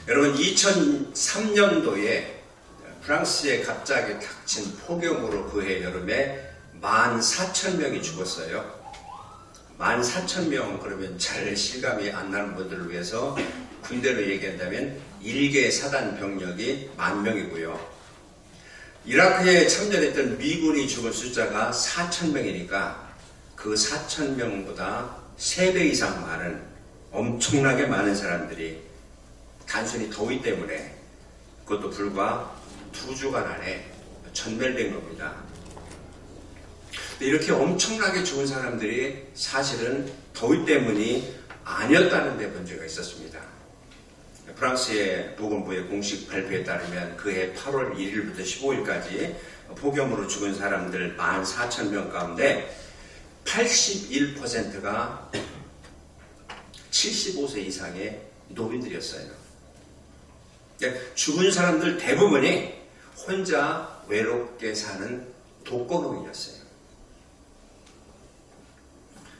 여러분 2003년도에 프랑스에 갑자기 닥친 폭염으로 그해 여름에 14,000명이 죽었어요. 14,000명 그러면 잘 실감이 안 나는 분들을 위해서 군대로 얘기한다면 1개 사단 병력이 10,000명이고요. 이라크에 참전했던 미군이 죽은 숫자가 4,000명이니까 그 4,000명보다 3배 이상 많은 엄청나게 많은 사람들이 단순히 더위 때문에 그것도 불과 2주간 안에 전멸된 겁니다. 이렇게 엄청나게 죽은 사람들이 사실은 더위 때문이 아니었다는 데 문제가 있었습니다. 프랑스의 보건부의 공식 발표에 따르면 그해 8월 1일부터 15일까지 폭염으로 죽은 사람들 14,000명 가운데 81%가 75세 이상의 노인들이었어요. 죽은 사람들 대부분이 혼자 외롭게 사는 독거노인이었어요.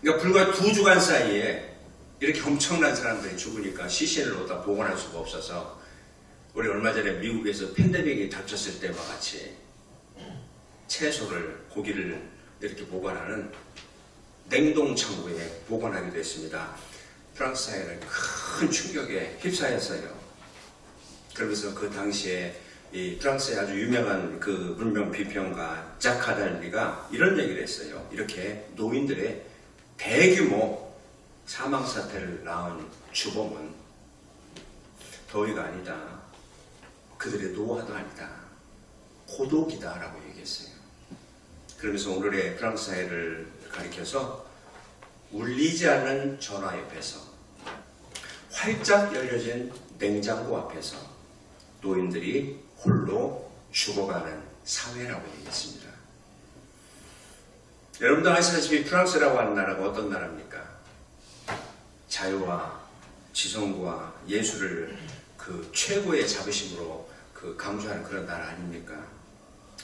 그러니까 불과 2주간 사이에 이렇게 엄청난 사람들이 죽으니까 시신을 어디다 보관할 수가 없어서 우리 얼마 전에 미국에서 팬데믹이 닥쳤을 때와 같이 채소를, 고기를 이렇게 보관하는 냉동 창고에 보관하기도 했습니다. 프랑스 사회는 큰 충격에 휩싸였어요. 그러면서 그 당시에 이 프랑스의 아주 유명한 그 문명 비평가 자카달리가 이런 얘기를 했어요. 이렇게 노인들의 대규모 사망 사태를 낳은 주범은 더위가 아니다. 그들의 노화도 아니다. 고독이다라고 얘기했어요. 그러면서 오늘의 프랑스 사회를 가리켜서 울리지 않는 전화 옆에서 활짝 열려진 냉장고 앞에서 노인들이 홀로 죽어가는 사회라고 얘기했습니다. 여러분도 아시다시피 프랑스라고 하는 나라가 어떤 나라입니까? 자유와 지성과 예술을 그 최고의 자부심으로 그 강조하는 그런 나라 아닙니까?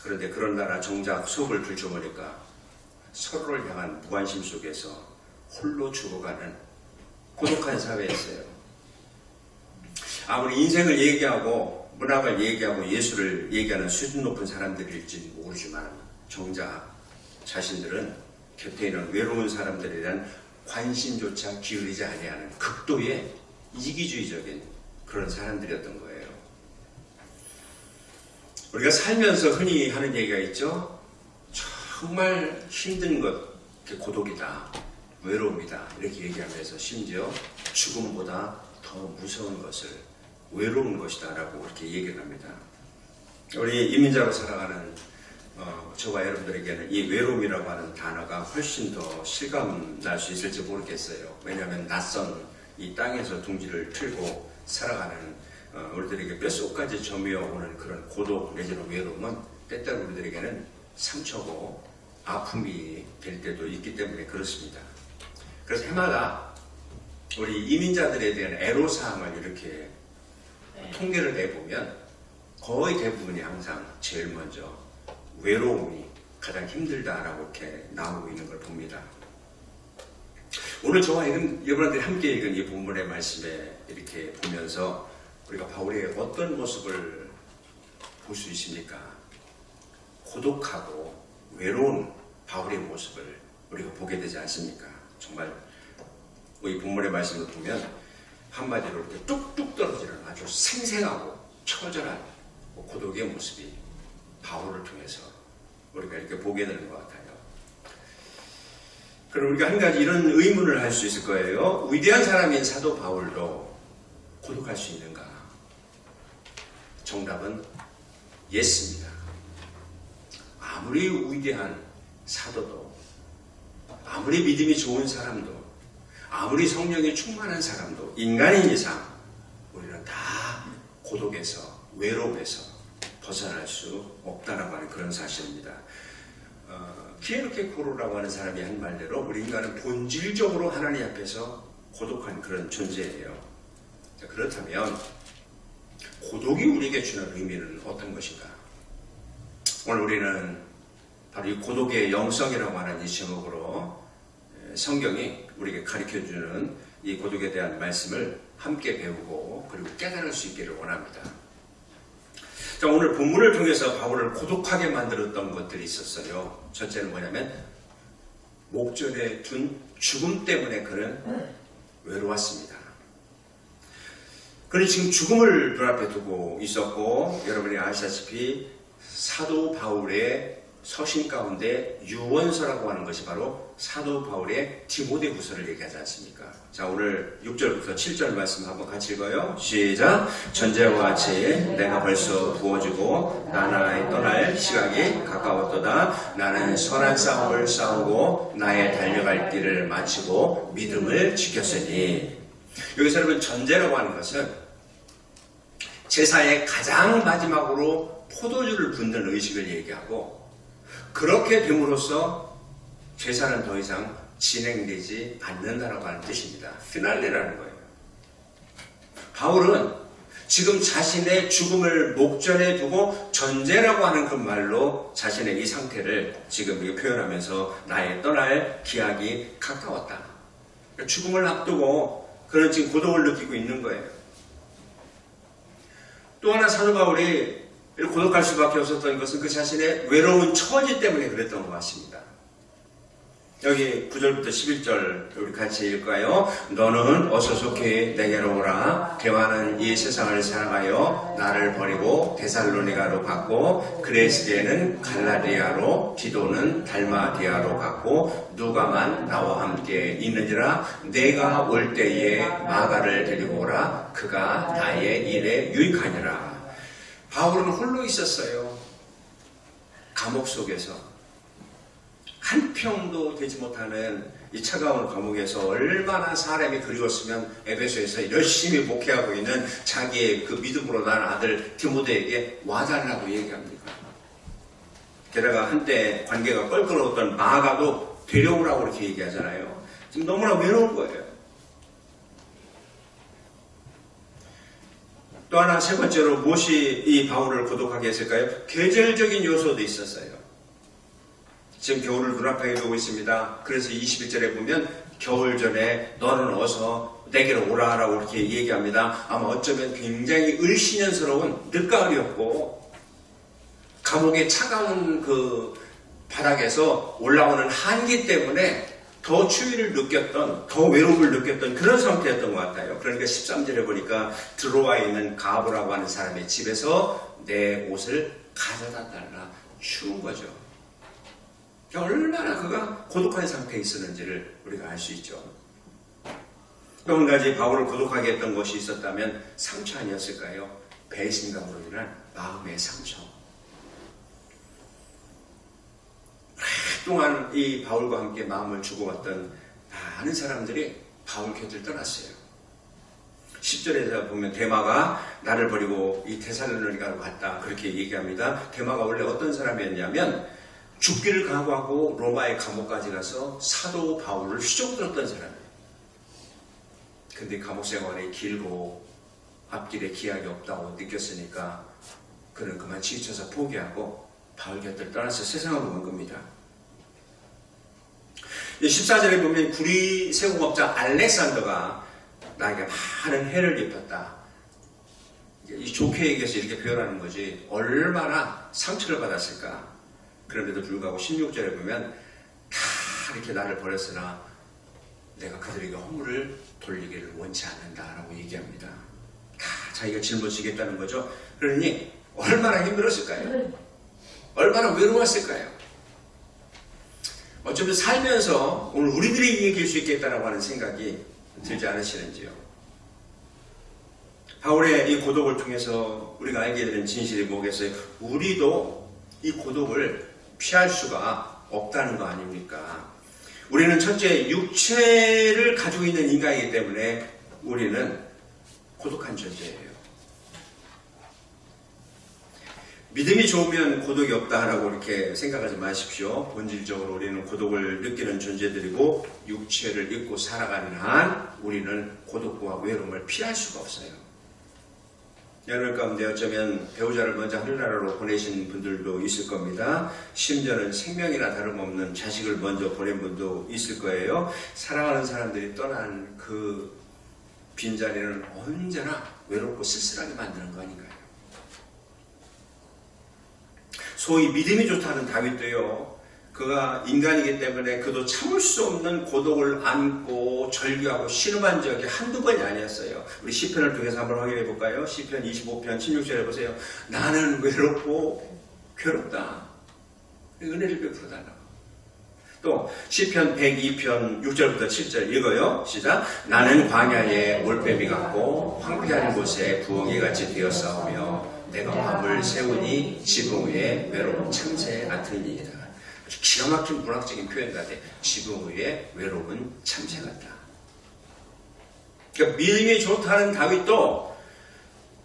그런데 그런 나라 정작 속을 들춰보니까 서로를 향한 무관심 속에서 홀로 죽어가는 고독한 사회였어요. 아무리 인생을 얘기하고 문학을 얘기하고 예술을 얘기하는 수준 높은 사람들일지 모르지만 정작 자신들은 곁에 있는 외로운 사람들에 대한 관심조차 기울이지 아니하는 극도의 이기주의적인 그런 사람들이었던 거예요. 우리가 살면서 흔히 하는 얘기가 있죠. 정말 힘든 것, 고독이다, 외로움이다 이렇게 얘기하면서 심지어 죽음보다 더 무서운 것을 외로운 것이다 라고 이렇게 얘기를 합니다. 우리 이민자로 살아가는 저와 여러분들에게는 이 외로움이라고 하는 단어가 훨씬 더 실감 날 수 있을지 모르겠어요. 왜냐하면 낯선 이 땅에서 둥지를 틀고 살아가는 우리들에게 뼛속까지 저미어 오는 그런 고독 내지는 외로움은 때때로 우리들에게는 상처고 아픔이 될 때도 있기 때문에 그렇습니다. 그래서 해마다 우리 이민자들에 대한 애로사항을 이렇게 통계를 내보면 거의 대부분이 항상 제일 먼저 외로움이 가장 힘들다라고 이렇게 나오고 있는 걸 봅니다. 오늘 저와 여러분들이 함께 읽은 이 본문의 말씀에 이렇게 보면서 우리가 바울의 어떤 모습을 볼 수 있습니까? 고독하고 외로운 바울의 모습을 우리가 보게 되지 않습니까? 정말 이 본문의 말씀을 보면 한마디로 이렇게 뚝뚝 떨어지는 아주 생생하고 처절한 고독의 모습이 바울을 통해서 우리가 이렇게 보게 되는 것 같아요. 그럼 우리가 한 가지 이런 의문을 할 수 있을 거예요. 위대한 사람인 사도 바울도 고독할 수 있는가? 정답은 예스입니다. 아무리 위대한 사도도, 아무리 믿음이 좋은 사람도, 아무리 성령이 충만한 사람도 인간인 이상 우리는 다 고독에서, 외로움에서 벗어날 수 없다라고 하는 그런 사실입니다. 피에르케 코르라고 하는 사람이 한 말대로 우리 인간은 본질적으로 하나님 앞에서 고독한 그런 존재예요. 자, 그렇다면 고독이 우리에게 주는 의미는 어떤 것인가? 오늘 우리는 바로 이 고독의 영성이라고 하는 이 제목으로 성경이 우리에게 가르쳐주는 이 고독에 대한 말씀을 함께 배우고 그리고 깨달을 수 있기를 원합니다. 자, 오늘 본문을 통해서 바울을 고독하게 만들었던 것들이 있었어요. 첫째는 뭐냐면 목전에 둔 죽음 때문에 그는 외로웠습니다. 그는 지금 죽음을 눈앞에 두고 있었고, 여러분이 아시다시피 사도 바울의 서신 가운데 유언서라고 하는 것이 바로 사도 바울의 디모데후서를 얘기하지 않습니까? 자, 오늘 6절부터 7절 말씀 한번 같이 읽어요. 시작. 전제와 같이 내가 벌써 부어지고 나나에 떠날 시각이 가까웠도다. 나는 선한 싸움을 싸우고 나의 달려갈 길을 마치고 믿음을 지켰으니. 여기서 여러분 전제라고 하는 것은 제사의 가장 마지막으로 포도주를 붓는 의식을 얘기하고, 그렇게 됨으로써 제사는 더 이상 진행되지 않는다라고 하는 뜻입니다. 피날레라는 거예요. 바울은 지금 자신의 죽음을 목전에 두고 전제라고 하는 그 말로 자신의 이 상태를 지금 표현하면서 나의 떠날 기약이 가까웠다. 죽음을 앞두고 그는 지금 고독을 느끼고 있는 거예요. 또 하나 사도 바울이 고독할 수밖에 없었던 것은 그 자신의 외로운 처지 때문에 그랬던 것 같습니다. 여기 9절부터 11절 우리 같이 읽을까요? 너는 어서 속히 내게로 오라. 대화는 이 세상을 사랑하여 나를 버리고 데살로니가로 갔고, 그레스게는 갈라디아로, 디도는 달마디아로 갔고, 누가만 나와 함께 있느니라. 내가 올 때에 마가를 데리고 오라. 그가 나의 일에 유익하니라. 바울은 홀로 있었어요. 감옥 속에서. 한 평도 되지 못하는 이 차가운 감옥에서 얼마나 사람이 그리웠으면 에베소에서 열심히 목회하고 있는 자기의 그 믿음으로 난 아들 디모데에게 와달라고 얘기합니다. 게다가 한때 관계가 껄끄러웠던 마가도 데려오라고 이렇게 얘기하잖아요. 지금 너무나 외로운 거예요. 또 하나 세 번째로 무엇이 이 바울을 고독하게 했을까요? 계절적인 요소도 있었어요. 지금 겨울을 눈앞에 두고 있습니다. 그래서 21절에 보면 겨울 전에 너는 어서 내게로 오라라고 이렇게 얘기합니다. 아마 어쩌면 굉장히 을씨년스러운 늦가을이었고, 감옥의 차가운 그 바닥에서 올라오는 한기 때문에 더 추위를 느꼈던, 더 외로움을 느꼈던 그런 상태였던 것 같아요. 그러니까 13절에 보니까 드로아에 있는 가브라고 하는 사람의 집에서 내 옷을 가져다 달라. 추운 거죠. 얼마나 그가 고독한 상태에 있었는지를 우리가 알 수 있죠. 또 한 가지 바울을 고독하게 했던 것이 있었다면 상처 아니었을까요? 배신감으로 인한 마음의 상처. 오랫동안 이 바울과 함께 마음을 주고받던 많은 사람들이 바울 곁을 떠났어요. 10절에서 보면 데마가 나를 버리고 이 데살로니가로 갔다 그렇게 얘기합니다. 데마가 원래 어떤 사람이었냐면 죽기를 각오하고 로마의 감옥까지 가서 사도 바울을 휘저어들었던 사람이에요. 근데 감옥 생활이 길고 앞길에 기약이 없다고 느꼈으니까 그는 그만 지쳐서 포기하고 바울 곁을 떠나서 세상으로 온 겁니다. 14절에 보면 구리 세공업자 알렉산더가 나에게 많은 해를 입혔다. 이 좋게 얘기해서 이렇게 표현하는 거지 얼마나 상처를 받았을까. 그런데도 불구하고 16절에 보면 다 이렇게 나를 버렸으나 내가 그들에게 허물을 돌리기를 원치 않는다라고 얘기합니다. 다 자기가 짊어지겠다는 거죠. 그러니 얼마나 힘들었을까요? 얼마나 외로웠을까요? 어쩌면 살면서 오늘 우리들이 얘기할 수 있겠다라고 하는 생각이 들지 않으시는지요? 바울의 이 고독을 통해서 우리가 알게 되는 진실이 뭐겠어요? 우리도 이 고독을 피할 수가 없다는 거 아닙니까? 우리는 첫째 육체를 가지고 있는 인간이기 때문에 우리는 고독한 존재예요. 믿음이 좋으면 고독이 없다라고 이렇게 생각하지 마십시오. 본질적으로 우리는 고독을 느끼는 존재들이고 육체를 입고 살아가는 한 우리는 고독과 외로움을 피할 수가 없어요. 여러분 가운데 어쩌면 배우자를 먼저 하늘나라로 보내신 분들도 있을 겁니다. 심지어는 생명이나 다름없는 자식을 먼저 보낸 분도 있을 거예요. 사랑하는 사람들이 떠난 그 빈자리는 언제나 외롭고 쓸쓸하게 만드는 거 아닌가요? 소위 믿음이 좋다는 다윗도요, 그가 인간이기 때문에 그도 참을 수 없는 고독을 안고 절규하고 신음한 적이 한두 번이 아니었어요. 우리 시편을 통해서 한번 확인해 볼까요? 시편 25편 16절에 보세요. 나는 외롭고 괴롭다. 은혜를 베풀어 달라고. 또 시편 102편 6절부터 7절 읽어요. 시작. 나는 광야에 올빼미 같고 황폐한 곳에 부엉이같이 되었사오며 내가 밤을 새우니 지붕 위에 외로운 참새 같으니이다. 아주 기가 막힌 문학적인 표현 같아. 지붕 위에 외로운 참새 같다. 그러니까 믿음이 좋다는 다윗도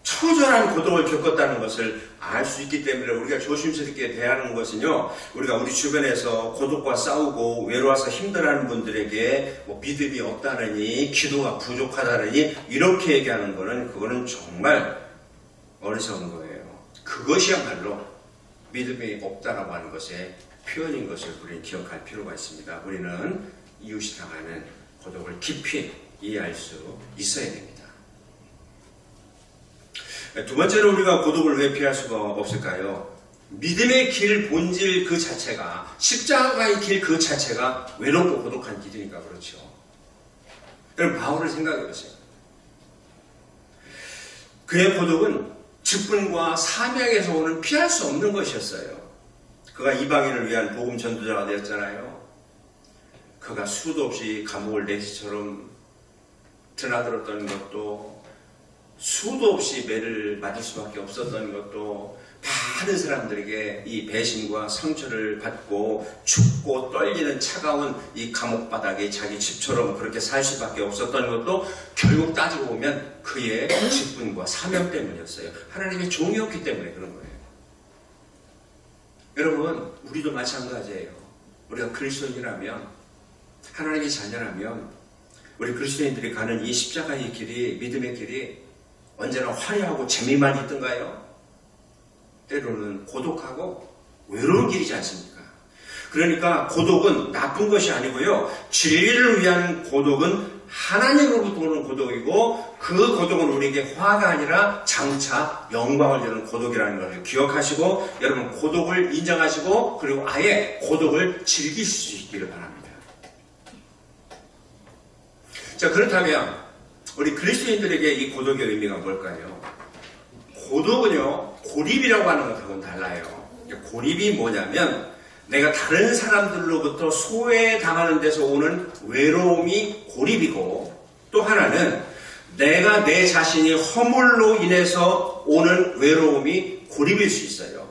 처절한 고독을 겪었다는 것을 알 수 있기 때문에 우리가 조심스럽게 대하는 것은요, 우리가 우리 주변에서 고독과 싸우고 외로워서 힘들어하는 분들에게 뭐 믿음이 없다느니 기도가 부족하다느니 이렇게 얘기하는 거는 그거는 정말 어리석은 거예요. 그것이야말로 믿음이 없다라고 하는 것의 표현인 것을 우리는 기억할 필요가 있습니다. 우리는 이웃이 당하는 고독을 깊이 이해할 수 있어야 됩니다. 두 번째로 우리가 고독을 왜 피할 수가 없을까요? 믿음의 길 본질 그 자체가, 십자가의 길 그 자체가 외롭고 고독한 길이니까 그렇죠. 여러분, 바울을 생각해 보세요. 그의 고독은 직분과 사명에서 오는 피할 수 없는 것이었어요. 그가 이방인을 위한 복음 전도자가 되었잖아요. 그가 수도 없이 감옥을 내시처럼 드나들었던 것도, 수도 없이 매를 맞을 수밖에 없었던 것도, 많은 사람들에게 이 배신과 상처를 받고 춥고 떨리는 차가운 이 감옥 바닥에 자기 집처럼 그렇게 살 수밖에 없었던 것도 결국 따지고 보면 그의 직분과 사명 때문이었어요. 하나님의 종이었기 때문에 그런 거예요. 여러분, 우리도 마찬가지예요. 우리가 그리스도인이라면, 하나님의 자녀라면, 우리 그리스도인들이 가는 이 십자가의 길이, 믿음의 길이 언제나 화려하고 재미만 있던가요? 때로는 고독하고 외로운 길이지 않습니까? 그러니까 고독은 나쁜 것이 아니고요, 진리를 위한 고독은 하나님으로부터 오는 고독이고, 그 고독은 우리에게 화가 아니라 장차 영광을 주는 고독이라는 것을 기억하시고, 여러분 고독을 인정하시고, 그리고 아예 고독을 즐기실 수 있기를 바랍니다. 자, 그렇다면 우리 그리스도인들에게 이 고독의 의미가 뭘까요? 고독은요, 고립이라고 하는 것하고는 달라요. 고립이 뭐냐면, 내가 다른 사람들로부터 소외당하는 데서 오는 외로움이 고립이고, 또 하나는 내가 내 자신이 허물로 인해서 오는 외로움이 고립일 수 있어요.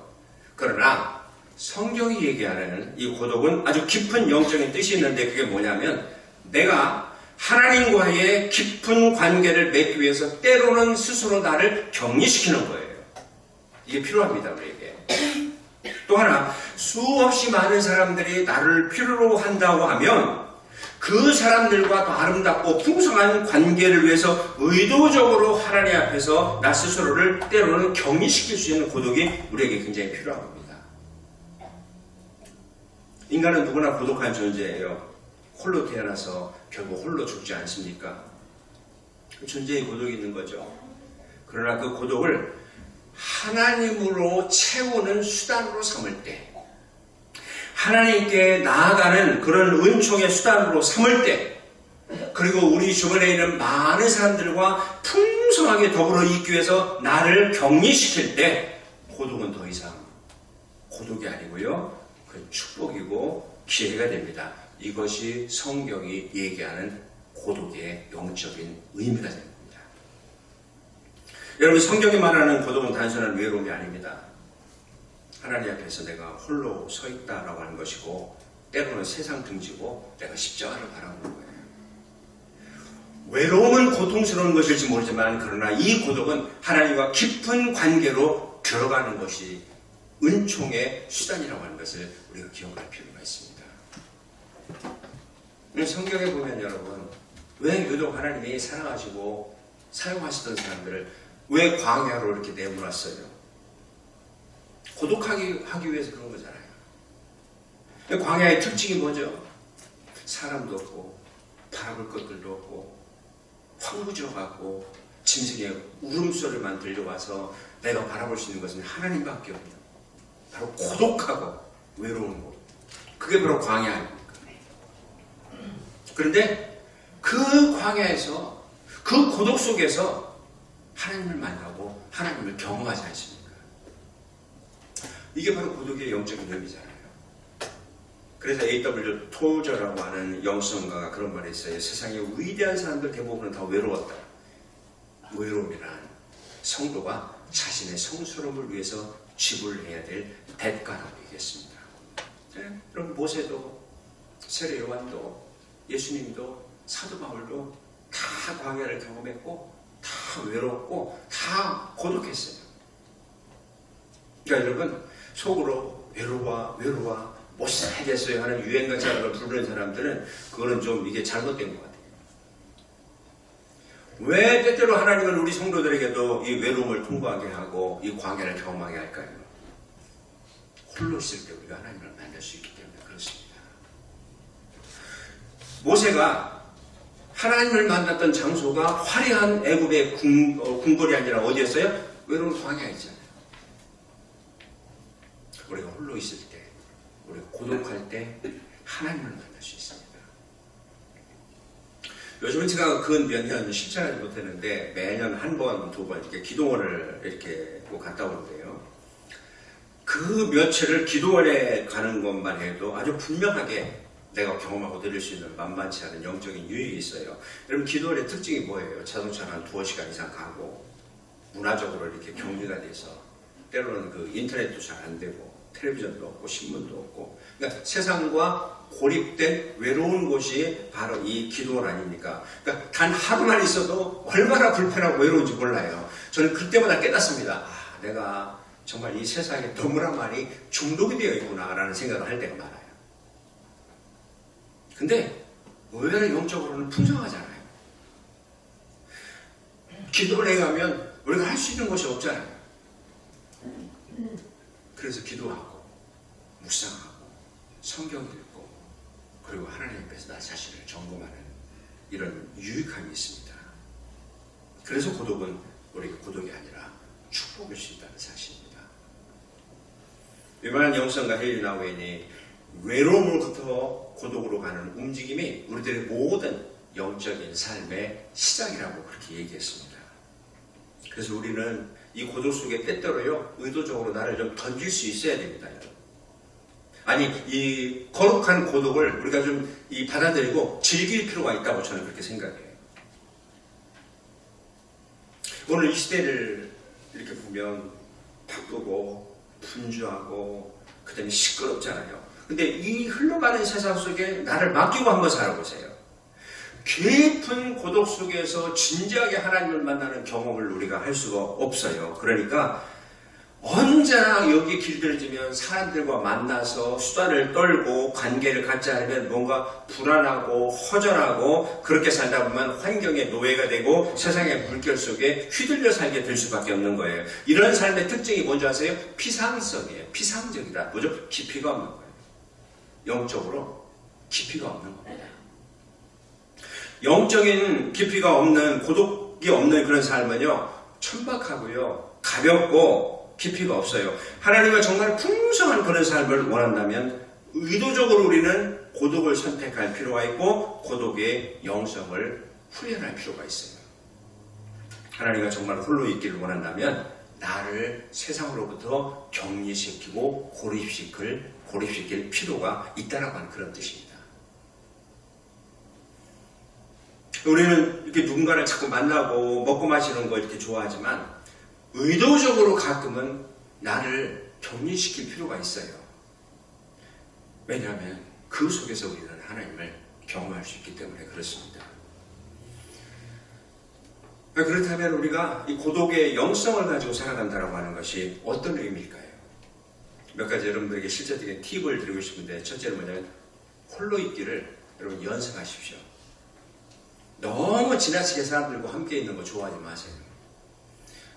그러나 성경이 얘기하는 이 고독은 아주 깊은 영적인 뜻이 있는데, 그게 뭐냐면, 내가 하나님과의 깊은 관계를 맺기 위해서 때로는 스스로 나를 격리시키는 거예요. 이게 필요합니다, 우리에게. 또 하나, 수없이 많은 사람들이 나를 필요로 한다고 하면 그 사람들과 더 아름답고 풍성한 관계를 위해서 의도적으로 하나님 앞에서 나 스스로를 때로는 격리시킬 수 있는 고독이 우리에게 굉장히 필요한 겁니다. 인간은 누구나 고독한 존재예요. 홀로 태어나서 결국 홀로 죽지 않습니까? 그 존재의 고독이 있는 거죠. 그러나 그 고독을 하나님으로 채우는 수단으로 삼을 때, 하나님께 나아가는 그런 은총의 수단으로 삼을 때, 그리고 우리 주변에 있는 많은 사람들과 풍성하게 더불어 있기 위해서 나를 격리시킬 때, 고독은 더 이상 고독이 아니고요, 그 축복이고 기회가 됩니다. 이것이 성경이 얘기하는 고독의 영적인 의미가 됩니다. 여러분, 성경이 말하는 고독은 단순한 외로움이 아닙니다. 하나님 앞에서 내가 홀로 서 있다라고 하는 것이고, 때로는 세상 등지고 내가 십자가를 바라보는 거예요. 외로움은 고통스러운 것일지 모르지만, 그러나 이 고독은 하나님과 깊은 관계로 들어가는 것이 은총의 수단이라고 하는 것을 우리가 기억할 필요가 있습니다. 성경에 보면 여러분, 왜 유독 하나님이 사랑하시고 사용하시던 사람들을 왜 광야로 이렇게 내몰았어요? 고독하게 하기 위해서 그런 거잖아요. 광야의 특징이 뭐죠? 사람도 없고 바라볼 것들도 없고 황무져갖고 짐승의 울음소리만 들려와서 내가 바라볼 수 있는 것은 하나님밖에 없는, 바로 고독하고 외로운 곳. 그게 바로 광야 아닙니까? 그런데 그 광야에서, 그 고독 속에서 하나님을 만나고 하나님을 경험하지 않습니까? 이게 바로 고독의 영적인 의미잖아요. 그래서 A.W. 토저라고 하는 영성가가 그런 말이 있어요. 세상의 위대한 사람들 대부분은 다 외로웠다. 외로움이란 성도가 자신의 성스러움을 위해서 지불해야 될 대가라고 얘기했습니다. 네? 그럼 모세도, 세례 요한도, 예수님도, 사도 바울도 다 광야를 경험했고 다 외롭고 다 고독했어요. 그러니까 여러분, 속으로 외로워 못 살겠어요 하는 유행가처럼 부르는 사람들은 그거는 좀 이게 잘못된 것 같아요. 왜 때때로 하나님은 우리 성도들에게도 이 외로움을 통과하게 하고 이 광야를 경험하게 할까요? 홀로 있을 때 우리가 하나님을 만날 수 있기 때문에 그렇습니다. 모세가 하나님을 만났던 장소가 화려한 애굽의 궁궐이 아니라 어디였어요? 외로운 광야이잖아요. 우리가 홀로 있을 때, 우리가 고독할 때 하나님을 만날 수 있습니다. 요즘은 제가 근 몇 년 실천하지 못했는데 매년 한 번, 두 번 이렇게 기도원을 이렇게 꼭 갔다 오는데요. 그 며칠을 기도원에 가는 것만 해도 아주 분명하게 내가 경험하고 들을 수 있는 만만치 않은 영적인 유익이 있어요. 여러분, 기도원의 특징이 뭐예요? 자동차를 한 2-5시간 이상 가고 문화적으로 이렇게 격리가 돼서 때로는 그 인터넷도 잘 안 되고 텔레비전도 없고 신문도 없고, 그러니까 세상과 고립된 외로운 곳이 바로 이 기도원 아닙니까? 그러니까 단 하루만 있어도 얼마나 불편하고 외로운지 몰라요. 저는 그때마다 깨닫습니다. 아, 내가 정말 이 세상에 너무나 많이 중독이 되어 있구나라는 생각을 할 때가 많아요. 근데 의외로 영적으로는 풍성하잖아요. 기도원에 가면 우리가 할 수 있는 것이 없잖아요. 그래서 기도하고 묵상하고 성경 읽고 그리고 하나님 앞에서 나 자신을 점검하는 이런 유익함이 있습니다. 그래서 고독은 우리가 고독이 아니라 축복일 수 있다는 사실입니다. 유명한 영성가 헨리 나우엔이 외로움으로부터 고독으로 가는 움직임이 우리들의 모든 영적인 삶의 시작이라고 그렇게 얘기했습니다. 그래서 우리는 이 고독 속에 때때로요, 의도적으로 나를 좀 던질 수 있어야 됩니다. 아니, 이 거룩한 고독을 우리가 좀 받아들이고 즐길 필요가 있다고 저는 그렇게 생각해요. 오늘 이 시대를 이렇게 보면 바쁘고 분주하고 그 다음에 시끄럽잖아요. 근데 이 흘러가는 세상 속에 나를 맡기고 한번 살아보세요. 깊은 고독 속에서 진지하게 하나님을 만나는 경험을 우리가 할 수가 없어요. 그러니까 언제나 여기 길들여지면 사람들과 만나서 수다를 떨고 관계를 갖지 않으면 뭔가 불안하고 허전하고, 그렇게 살다 보면 환경의 노예가 되고 세상의 물결 속에 휘둘려 살게 될 수밖에 없는 거예요. 이런 삶의 특징이 뭔지 아세요? 피상성이에요. 피상적이다. 뭐죠? 깊이가 없는 거예요. 영적으로 깊이가 없는 겁니다. 영적인 깊이가 없는, 고독이 없는 그런 삶은요, 천박하고요, 가볍고 깊이가 없어요. 하나님과 정말 풍성한 그런 삶을 원한다면 의도적으로 우리는 고독을 선택할 필요가 있고 고독의 영성을 훈련할 필요가 있어요. 하나님과 정말 홀로 있기를 원한다면 나를 세상으로부터 격리시키고 고립시킬 필요가 있다라고 하는 그런 뜻입니다. 우리는 이렇게 누군가를 자꾸 만나고 먹고 마시는 거 이렇게 좋아하지만 의도적으로 가끔은 나를 격리시킬 필요가 있어요. 왜냐하면 그 속에서 우리는 하나님을 경험할 수 있기 때문에 그렇습니다. 그렇다면 우리가 이 고독의 영성을 가지고 살아간다고 하는 것이 어떤 의미일까요? 몇 가지 여러분들에게 실제적인 팁을 드리고 싶은데, 첫째는 뭐냐면 홀로 있기를 여러분 연습하십시오. 너무 지나치게 사람들과 함께 있는 거 좋아하지 마세요.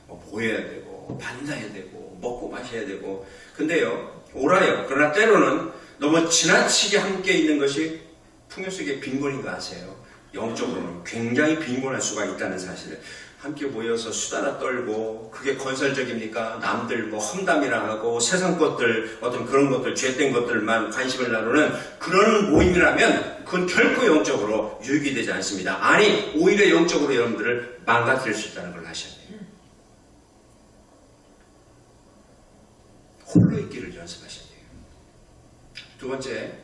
뭐 보여야 되고 만나야 되고 먹고 마셔야 되고, 근데요, 옳아요. 그러나 때로는 너무 지나치게 함께 있는 것이 풍요 속의 빈곤인 거 아세요? 영적으로는 굉장히 빈곤할 수가 있다는 사실을 함께 모여서 수다나 떨고 그게 건설적입니까? 남들 뭐 험담이라 하고 세상 것들 어떤 그런 것들 죄된 것들만 관심을 나누는 그런 모임이라면 그건 결코 영적으로 유익이 되지 않습니다. 아니 오히려 영적으로 여러분들을 망가뜨릴 수 있다는 걸 아셔야 돼요. 홀로 있기를 연습하셔야 돼요. 두 번째,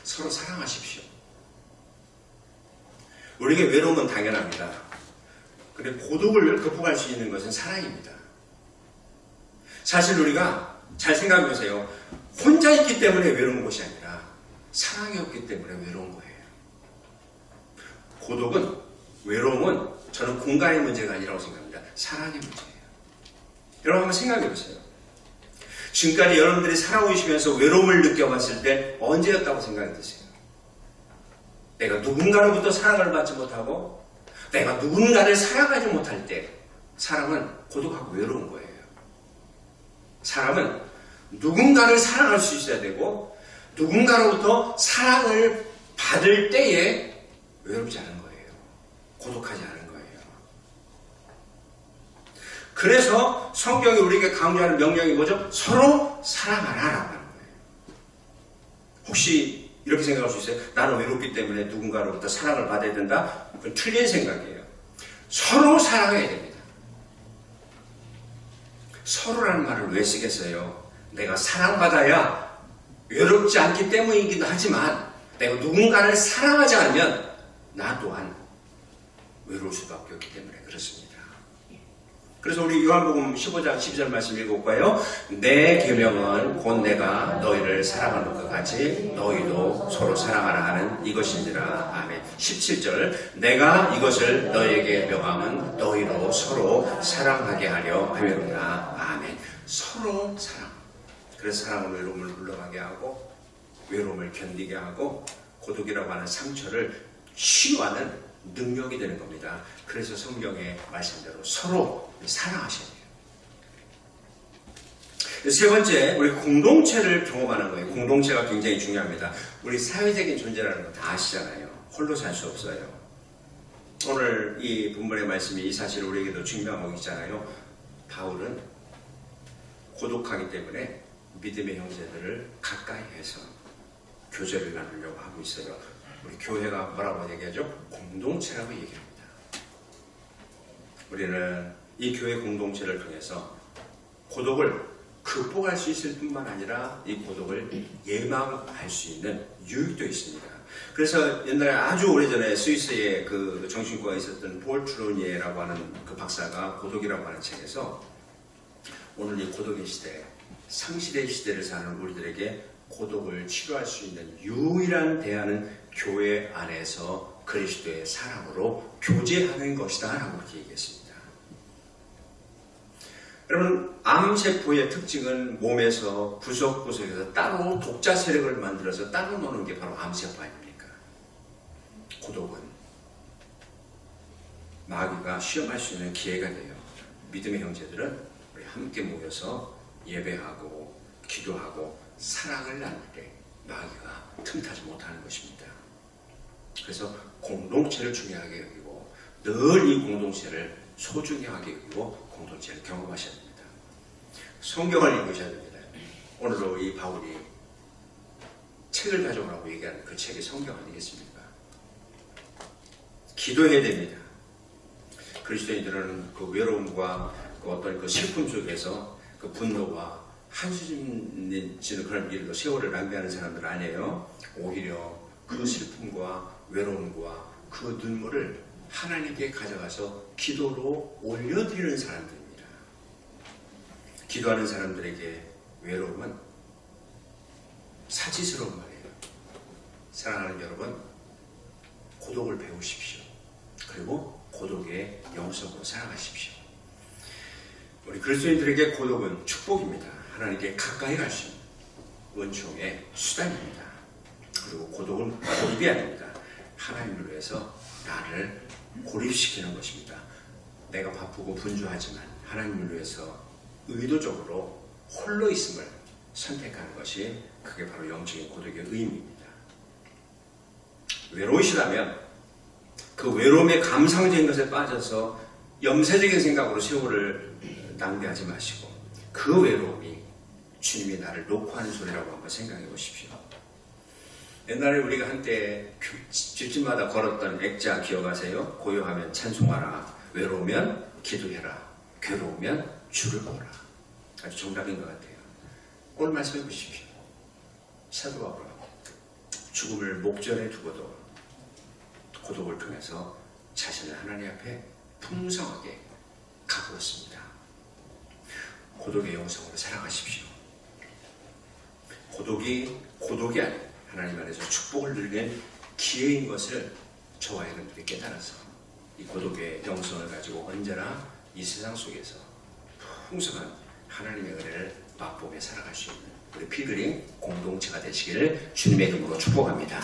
서로 사랑하십시오. 우리에게 외로움은 당연합니다. 그런데 고독을 극복할 수 있는 것은 사랑입니다. 사실 우리가 잘 생각해 보세요. 혼자 있기 때문에 외로운 것이 아니라 사랑이 없기 때문에 외로운 거예요. 고독은, 외로움은 저는 공간의 문제가 아니라고 생각합니다. 사랑의 문제예요. 여러분 한번 생각해 보세요. 지금까지 여러분들이 살아오시면서 외로움을 느껴봤을 때 언제였다고 생각이 드세요? 내가 누군가로부터 사랑을 받지 못하고 내가 누군가를 사랑하지 못할 때 사람은 고독하고 외로운 거예요. 사람은 누군가를 사랑할 수 있어야 되고 누군가로부터 사랑을 받을 때에 외롭지 않은 거예요. 고독하지 않은 거예요. 그래서 성경이 우리에게 강조하는 명령이 뭐죠? 서로 사랑하라라고 하는 거예요. 혹시 이렇게 생각할 수 있어요? 나는 외롭기 때문에 누군가로부터 사랑을 받아야 된다? 그건 틀린 생각이에요. 서로 사랑해야 됩니다. 서로라는 말을 왜 쓰겠어요? 내가 사랑받아야 외롭지 않기 때문이기도 하지만 내가 누군가를 사랑하지 않으면 나 또한 외로울 수밖에 없기 때문에 그렇습니다. 그래서 우리 요한복음 15장 12절 말씀 읽어볼까요? 내 계명은 곧 내가 너희를 사랑하는 것 같이 너희도 서로 사랑하라 하는 이것이니라. 아멘. 17절 내가 이것을 너희에게 명함은 너희로 서로 사랑하게 하려 함이로다. 아멘. 서로 사랑. 그래서 사랑은 외로움을 물러가게 하고 외로움을 견디게 하고 고독이라고 하는 상처를 치유하는 능력이 되는 겁니다. 그래서 성경의 말씀대로 서로 사랑하셔야 돼요. 세 번째, 우리 공동체를 경험하는 거예요. 공동체가 굉장히 중요합니다. 우리 사회적인 존재라는 거 다 아시잖아요. 홀로 살 수 없어요. 오늘 이 본문의 말씀이 이 사실을 우리에게도 증명하고 있잖아요. 바울은 고독하기 때문에 믿음의 형제들을 가까이 해서 교제를 나누려고 하고 있어요. 우리 교회가 뭐라고 얘기하죠? 공동체라고 얘기합니다. 우리는 이 교회 공동체를 통해서 고독을 극복할 수 있을 뿐만 아니라 이 고독을 예방할 수 있는 유익도 있습니다. 그래서 옛날에 아주 오래전에 스위스에 그 정신과에 있었던 볼 트루니에라고 하는 그 박사가 고독이라고 하는 책에서 오늘 이 고독의 시대, 상실의 시대를 사는 우리들에게 고독을 치료할 수 있는 유일한 대안은 교회 안에서 그리스도의 사랑으로 교제하는 것이다 라고 그렇게 얘기했습니다. 여러분, 암세포의 특징은 몸에서 구석구석에서 따로 독자 세력을 만들어서 따로 노는 게 바로 암세포 아닙니까? 고독은 마귀가 시험할 수 있는 기회가 돼요. 믿음의 형제들은 우리 함께 모여서 예배하고 기도하고 사랑을 나눌 때 마귀가 틈타지 못하는 것입니다. 그래서 공동체를 중요하게 여기고 늘 이 공동체를 소중히 하게 여기고 공동체를 경험하셔야 됩니다. 성경을 읽으셔야 됩니다. 오늘도 이 바울이 책을 가져오라고 얘기하는 그 책이 성경 아니겠습니까? 기도해야 됩니다. 그리스도인들은 그 외로움과 그 어떤 그 슬픔 속에서 그 분노와 한숨 지는 그런 일로 세월을 낭비하는 사람들 아니에요. 오히려 그 슬픔과 외로움과 그 눈물을 하나님께 가져가서 기도로 올려드리는 사람들입니다. 기도하는 사람들에게 외로움은 사치스러운 말이에요. 사랑하는 여러분, 고독을 배우십시오. 그리고 고독의 영성으로 살아가십시오. 우리 그리스도인들에게 고독은 축복입니다. 하나님께 가까이 갈 수 있는 은총의 수단입니다. 그리고 고독은 고립이 아닙니다. 하나님을 위해서 나를 고립시키는 것입니다. 내가 바쁘고 분주하지만 하나님을 위해서 의도적으로 홀로 있음을 선택하는 것이 그게 바로 영적인 고독의 의미입니다. 외로우시다면 그 외로움의 감상적인 것에 빠져서 염세적인 생각으로 세월을 낭비하지 마시고 그 외로움이 주님이 나를 놓고 하는 소리라고 한번 생각해 보십시오. 옛날에 우리가 한때 집집마다 걸었던 액자 기억하세요? 고요하면 찬송하라, 외로우면 기도해라, 괴로우면 주를 보라. 아주 정답인 것 같아요. 오늘 말씀해 보십시오. 사도 바울은 죽음을 목전에 두고도 고독을 통해서 자신을 하나님 앞에 풍성하게 가꾸었습니다. 고독의 영성으로 살아가십시오. 고독이 아닌 하나님 안에서 축복을 누리는 기회인 것을 저와 여러분들이 깨달아서 이 고독의 영성을 가지고 언제나 이 세상 속에서 풍성한 하나님의 은혜를 맛보며 살아갈 수 있는 우리 필그림 공동체가 되시기를 주님의 이름으로 축복합니다.